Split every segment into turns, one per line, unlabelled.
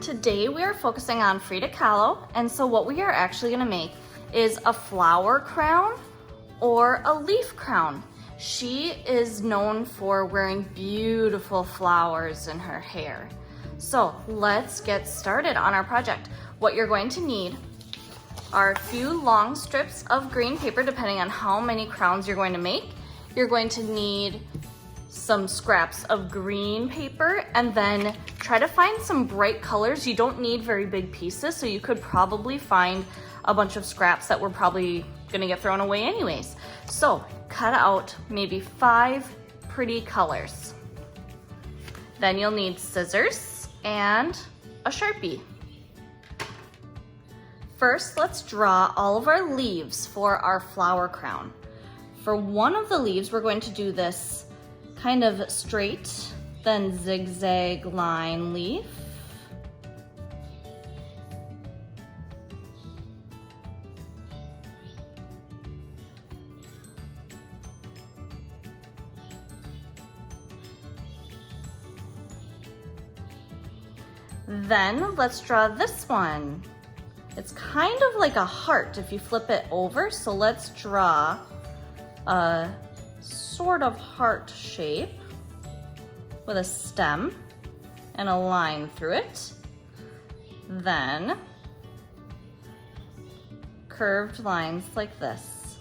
Today we are focusing on Frida Kahlo, and so what we are actually going to make is a flower crown or a leaf crown. She is known for wearing beautiful flowers in her hair. So let's get started on our project. What you're going to need are a few long strips of green paper, depending on how many crowns you're going to make. You're going to need some scraps of green paper, and then try to find some bright colors. You don't need very big pieces, so you could probably find a bunch of scraps that were probably gonna get thrown away anyways. So cut out maybe 5 pretty colors. Then you'll need scissors and a Sharpie. First, let's draw all of our leaves for our flower crown. For one of the leaves, we're going to do this kind of straight, then zigzag line leaf. Then let's draw this one. It's kind of like a heart if you flip it over, so let's draw a sort of heart shape with a stem and a line through it. Then curved lines like this.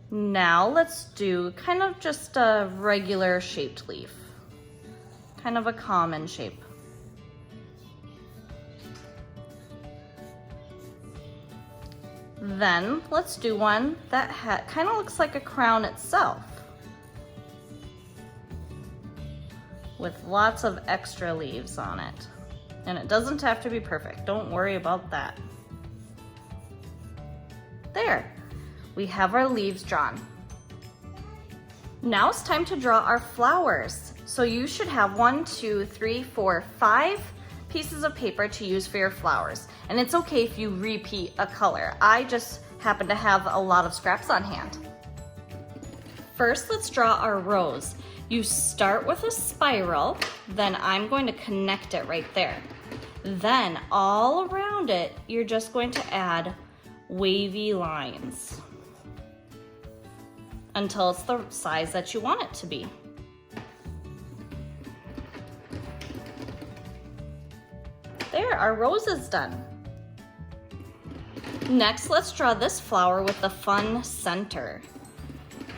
Now let's do kind of just a regular shaped leaf, kind of a common shape. Then let's do one that kind of looks like a crown itself, with lots of extra leaves on it. And it doesn't have to be perfect, don't worry about that. There, we have our leaves drawn. Now it's time to draw our flowers. So you should have 1, 2, 3, 4, 5 pieces of paper to use for your flowers. And it's okay if you repeat a color. I just happen to have a lot of scraps on hand. First, let's draw our rose. You start with a spiral, then I'm going to connect it right there. Then all around it, you're just going to add wavy lines until it's the size that you want it to be. There, our rose is done. Next, let's draw this flower with the fun center.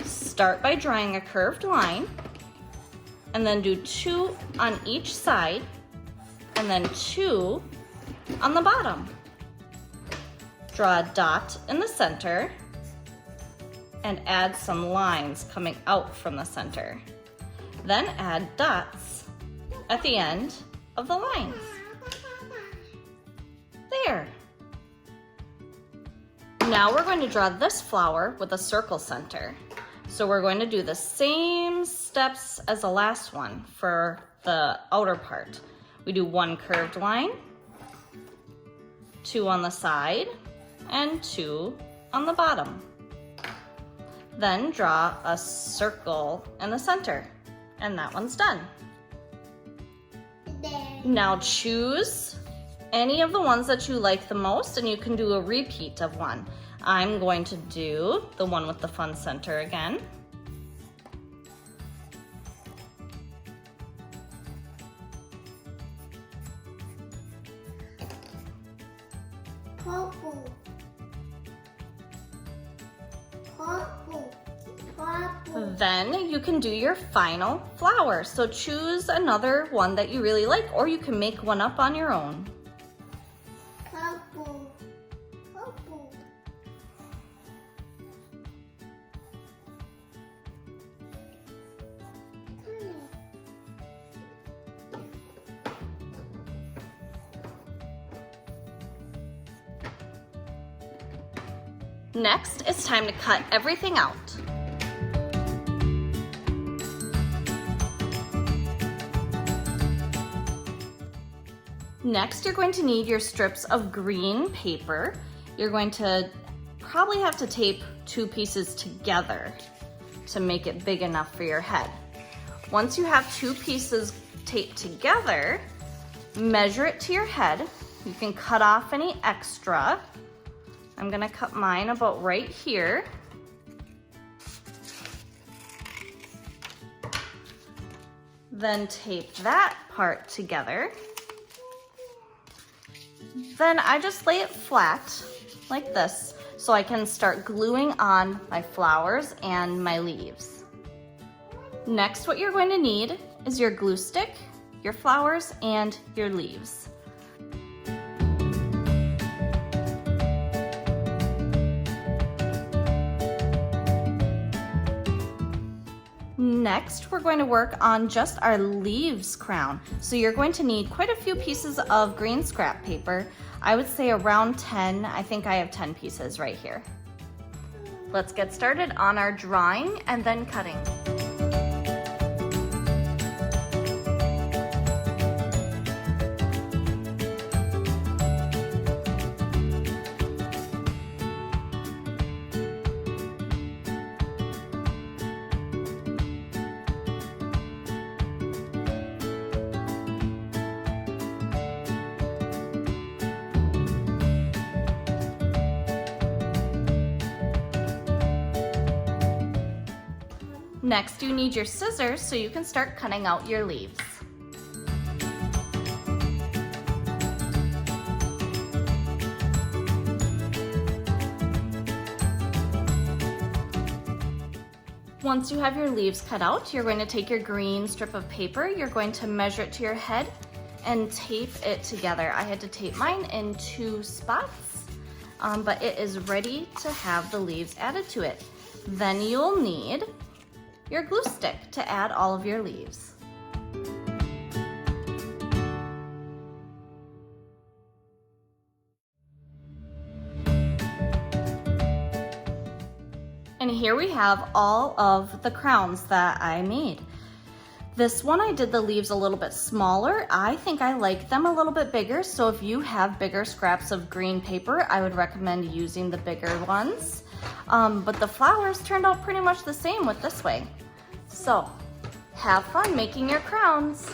Start by drawing a curved line, and then do 2 on each side, and then 2 on the bottom. Draw a dot in the center, and add some lines coming out from the center. Then add dots at the end of the lines. There. Now we're going to draw this flower with a circle center. So we're going to do the same steps as the last one for the outer part. We do 1 curved line, 2 on the side, and 2 on the bottom. Then draw a circle in the center, and that one's done. Now choose any of the ones that you like the most, and you can do a repeat of one. I'm going to do the one with the fun center again.
Purple. Purple. Purple.
Then you can do your final flower. So choose another one that you really like, or you can make one up on your own.
Purple. Purple.
Next, it's time to cut everything out. Next, you're going to need your strips of green paper. You're going to probably have to tape 2 pieces together to make it big enough for your head. Once you have 2 pieces tape together, measure it to your head. You can cut off any extra. I'm gonna cut mine about right here. Then tape that part together. Then I just lay it flat like this so I can start gluing on my flowers and my leaves. Next, what you're going to need is your glue stick, your flowers, and your leaves. Next, we're going to work on just our leaves crown. So you're going to need quite a few pieces of green scrap paper. I would say around 10. I think I have 10 pieces right here. Let's get started on our drawing and then cutting. Next, you need your scissors so you can start cutting out your leaves. Once you have your leaves cut out, you're going to take your green strip of paper, you're going to measure it to your head and tape it together. I had to tape mine in 2 spots, but it is ready to have the leaves added to it. Then you'll need your glue stick to add all of your leaves. And here we have all of the crowns that I made. This one I did the leaves a little bit smaller. I think I like them a little bit bigger, so if you have bigger scraps of green paper, I would recommend using the bigger ones. But the flowers turned out pretty much the same with this way. So, have fun making your crowns.